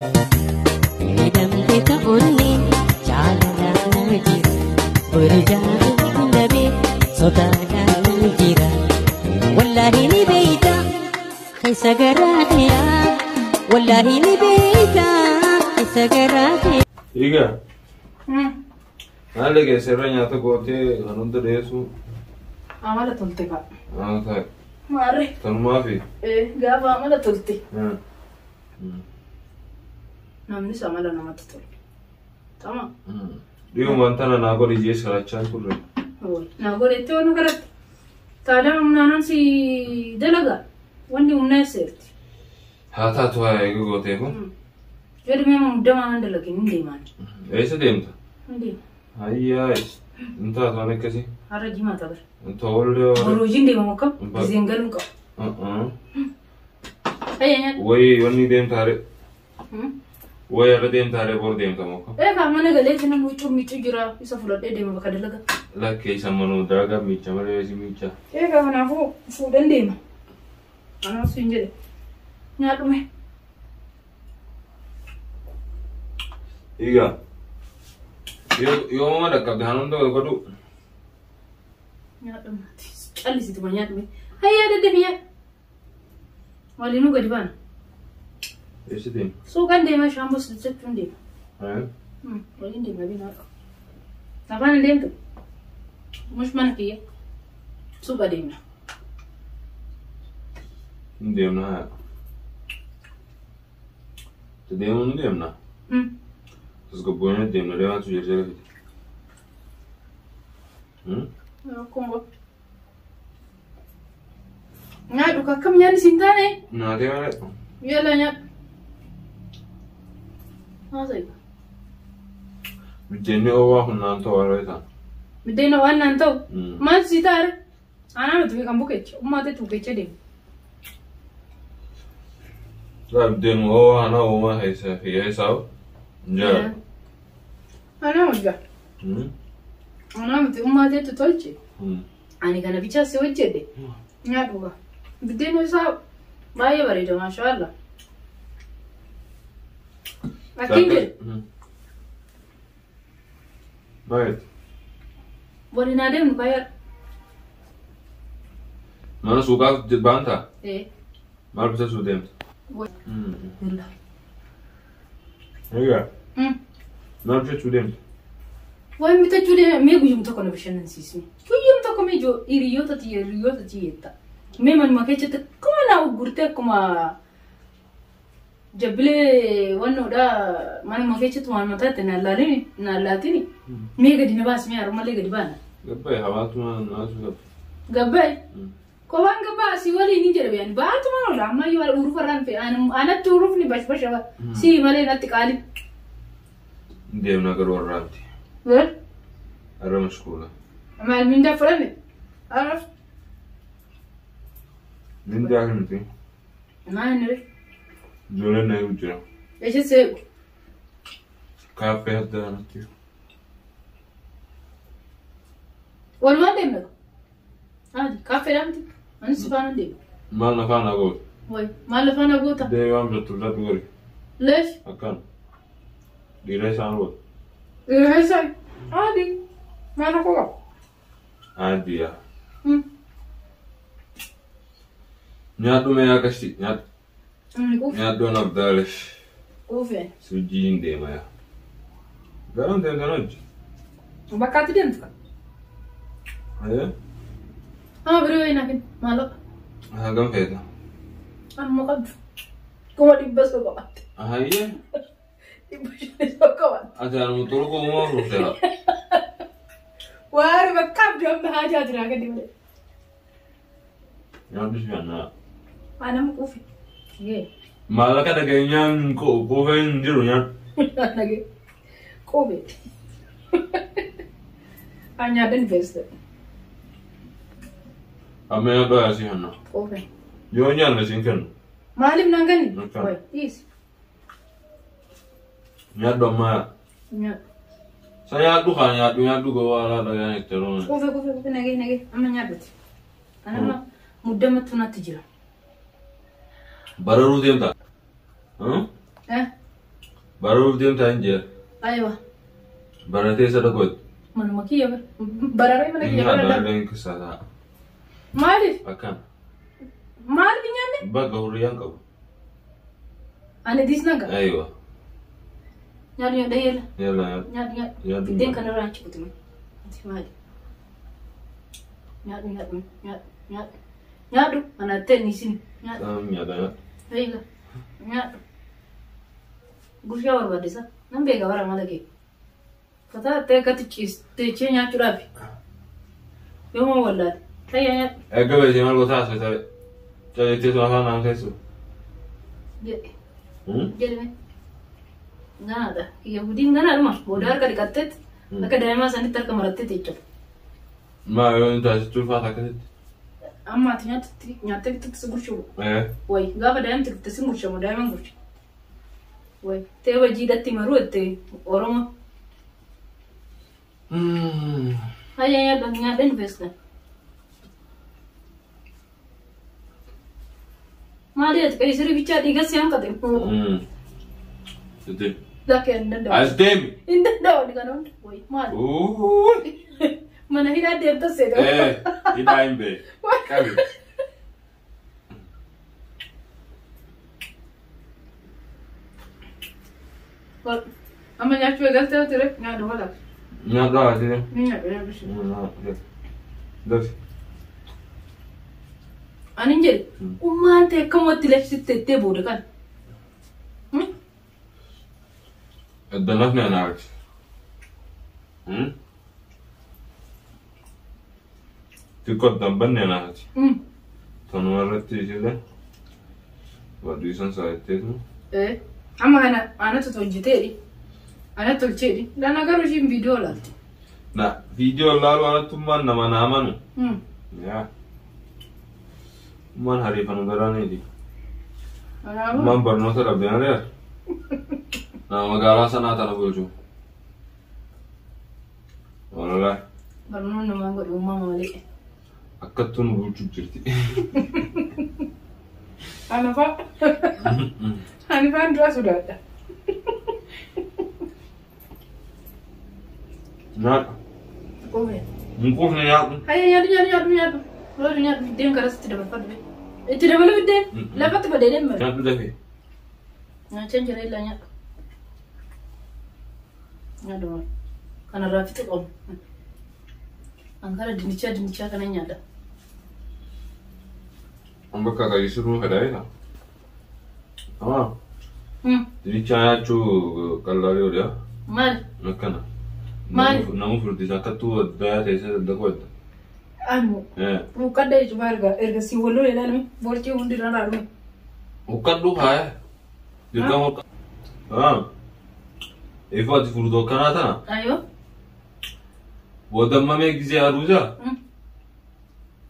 إذا تقولني جعلنا نجير ورجال النبي صدانا نجيرا والله نبيتا خيس قراتيا والله نبيتا خيس قراتيا إيجا هل لك سرنا تقولتي هنود رئيسو عملت تلتقى طيب ما أعرف ما في إيه قابا عملت تلتي نعم نسا عملنا ما تطول تمام اليوم أنتنا نقول يجي سرعان كله نقول إنتوا نقرأت تعلم من أنسي دلقة وندي مناسبت هاتا توها يقول تيكون jadi memang udah mana ada lagi nih mana? Sedih entah. Nih. Ayah, entah tuh anak sih. Ada gimana tabar? Entah orang. Berujung deh mau kap, zenggal kap. Ayahnya. Woi, wani dem tarik. Woi, ada dem tarik bor dem kamu kap. Kamu mana galet cina micu jura, bisa fulat dem bakal delaga. Laki sama nu daga mica, mana sih mica? Kamu nafu fudan dem. Anak sinjel. Nyatu meh. Iya. Yo mama dekat dengan itu kadu. Nyatu mati. Kali situ banyak meh. Hai ada dem ya. Walinu gadi ban. Sedih. So kan dem macam bos sedikit pun dem. Walin dem lagi nak. Apa nih dem tu? Mus mana kia? Suka dem na. Dem na. Dem na. Terus kebuahnya dem na dia sudah jadi. Kongo. Nggak duka kam nyari sintane. Nah dia mana? Iya lah nyat. Masa itu? Jadi awak nanti orang itu. Midena wan nanti. Mas sitar. Anak itu kamu kece. Umat itu kece deh. Tapi dem awak anak awak hesau. Ya. Anak juga. Anak itu umat itu tolci. Ani kana bicara sewajah deh. Nyat juga. Midena sah. Baik bari itu masya Allah. Akhirnya. Baik. Boleh nade bayar. Mana suka bantah? Mana bisa sudah? Boleh. Iya. Mana bisa sudah? Wah, minta sudah. Megu jum tak kena bersih nanti sih. Jum tak kena jo iriyo tadi eta. Memang makai cerita. Kau nak gurte kuma. Jabile wano da mana makai cerita mana mata tena lari ni. Mega di nabas me aruma lega di bana. Gabay hawa tu mana nasu gab. Gabay. Kau wan gabay si wali ni jadi bian. Bah tu mana lah. Amma yual uruf orang pe. Anak tu uruf ni bas apa. Si mana nanti kali. Dia nak keluar ranti. Ber? Aram sekolah. Amal minda frame. Araf. Minda nanti. Mana ni? Jualan naik ujar. Eje se. Kafe ada nanti. Walwan dem nak. Kafe nanti. Ani sifana dem. Mana fana gol. Woi, mana fana gota. Dia yang betul betul gol. Lesh? Akan. Di resan gol. Resai. Adi. Mana kau? Adi ya. Nyat tu maya kasih nyat. Nyat tu nak dalish. Kofe. Sujin deh maya. Garam deh garam. Bakat dem tu. Ada? Beri nakin malak. Agam feda. Mau kan? Kau di bus kau kat. Iya. Di bus kau kat. Ada anu turu kau mau rusela. Wah, bakat dia bahagia terakhir di mana? Yang di sana. Anam kofe. Ye. Malak ada kayaknya kau ven jirunya. Lagi. Kobe. Hanya dan best. Amena doa sih hana. Kofe. Yonya lah singkan. Malim nangan. Woi, is. Nyat doma. Nya. Saya tu kan nyat gua ala dengan eksternal. Kofe nagi. Amma nyabut. Ana muda matuna tijira. Baru dia tak? Baruuf deemtaa hin jira. Aywa. Baratee sadaqooti. Manuma kiyya bararee mana kiyya Nyaata bareedeen keessaa ta'a. Maaliif? Akkana. Maaliif nyaanne? Bakka hurriyaan qabu. Ani diisnaga. Aywa. Nyaadhu nyaadha yeela. Yalla Nyaadhu. Biddeen kana irraa achi kutume. Ati maali? Nyaadhu. Nyaadhu. Ana ta'e niisin. Nyaadhu. Nyaata. Eega. Nyaadhu. Gushaa barbaadisa. Nan beeka bara mala kee. Fataa ta'e akkatti ciistee nyaachuudhaaf. Yooma wallaati. Ta'e nyaadhu. Egaa beekee maal goota asii ta'e. Ta'eetti osoo afaan naan keessu. Jedhe. Jedhame. Ganaadha. Yahudiin ganaadhuma. Booda harka dhiqatteetti. Akka daa'imaa sanitti harka maratteetti jechuudha. Maa yoo inni taasisu ulfaata akkasitti. Amma ati nyaattee bitatti si gurshamu. Wayi gaafa daa'imti dhufte si gurshamu daa'iman gursha. Wayi ta'e wajiidhatti maruu itti Oromoo. Hayya nyaadha hin feesna. Maali ati qeessirii bichaa dhiiga si hanqate. Sitti. Lakkee hin danda'u. As deemi. Hin danda'u ni kana hundi. Wayi maali? Mana hidhaa deemta seedha. Hidhaa hin bee. Qabi. Amma nyaachuu eegaltee ture nyaadhu wala. Nyaadhu ati. Ni nyaadhu. Darsi. Ani hin jedhe. Ummaan ta'e akkamatti labsitte ittee booda kan. Addanaf ni anaarti. Xiqqoo damban ni anaarti. Tanuma irratti ishee wadduysan saayitteetu. Amma kana anatu hojjeteedhi. Anatu tolcheedhi. Dana garuu ishiin viidiyoo laalti. Na viidiyoo laalu anattummaan nama naamanu. Yaa. Ummaan hariifanu garaaniiti. Ummaan barnoota dhabdeen ari'ar. Nama magaalaa sanaa tana bulchu. Walolaa. Barnoonni namaa godhu uumama malee. Akkattuu nu bulchuu jirti. Ani faan dura sodaadha. Nyaata. Mukuufni nyaatu. Hayya nyaadhu. Loolu nyaadhu biddeen karas itti dabalfadhu. Itti dabalu biddeen lafatti badee deemee. Nyaatu dafee. Nyaachaan jira illaa nyaadhu. Nyaadhu kanarraa fixe qabu. Ankara dinnichaa kana nyaadha. An bakka qayyisiruu fedhaayidha. Dinnichaa nyaachuu qallaarii oolyaa. Maali? Akkana. Maali? Nama furdisa akkattuu addaa teessee daddaqoo adda. Anu. Bukkadda jechuudha erga si walloo ilaalame boorcii hundi irraa dhaalume. Bukkaddu haaya. Dirqama bukkaddu. Eefu ati furdoo akkanaa tana. Ayyoo. Boodammamee gisee aduusaa.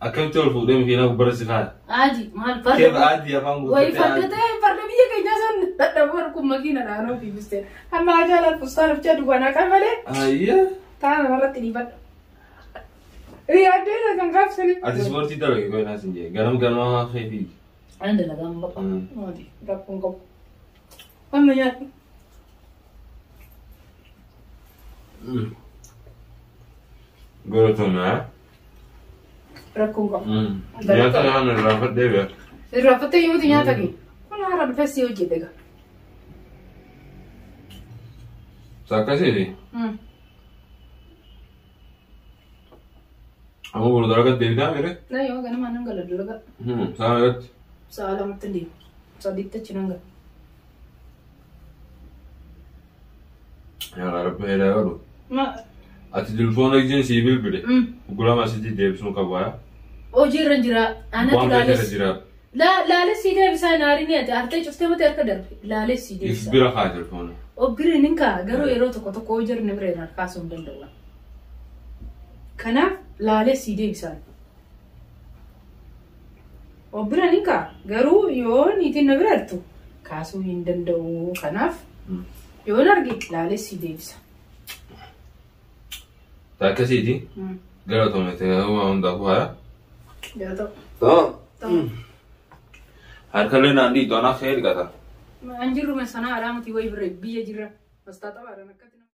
Akkamitti ol fuudhee makiinaa gubbara si kaaya. Aadi maal farda. Keef aadi afaan guutuu. Wayi farda biyya keenyaa san dadhabuun kun makiina naannoo fiifistee. Amma ajaalaan fustaan of jedhu waan akka malee. Ayyaa. Taana namarratti dhiibadha. Yaaddee kan gaafsanii. Ati ispoortii dalage goonaa sin jee ganama feetii. Ani dalagaa mbaqaa. Maati rakkoon qabu. Amma nyaadhu. Gootona. Rakkoon qabu. Nyaata nyaannu irraanfadhee beeku. Irraanfattee yoo nyaata kee. Kun haara dhufeessee hojjete gaa. Sakkasiiti. Amma bulu dalagaa deebiidhaa mere? Na yoo ganama nan gala dalagaa. Sa'a meeqatti? Sa'a lamatti deemu. Sadiitti achi nan gala. Yaa rabbi heedaa godhu. Ma. Ati telefoona ijjiin sii bilbile. Gulama asitti deebisuu qabu haa? Hojiirra jira. Anatu laales. Jira. Laales sii deebisaa naarii ati artee cuftee mata erga darbe. Laales sii deebisaa. If bira kaa telefoona. Obbiri ninka garuu yeroo tokko hojii ni bira kaasuu hin danda'u. Kanaaf laales sii deebisaa. Obbira ninka garuu yoo niitiin na bira jirtu kaasuu hin danda'u. Kanaaf yoo nargi laales sii deebisa. Takkasiiti. Gara toomete waa hundaafuu haa? Yaa ta'u. Ta'u. Harkalee naannii doonaa fee dhiqata. Anjirru mesana alaamati way biyya jirra. Basta tabaran akkati.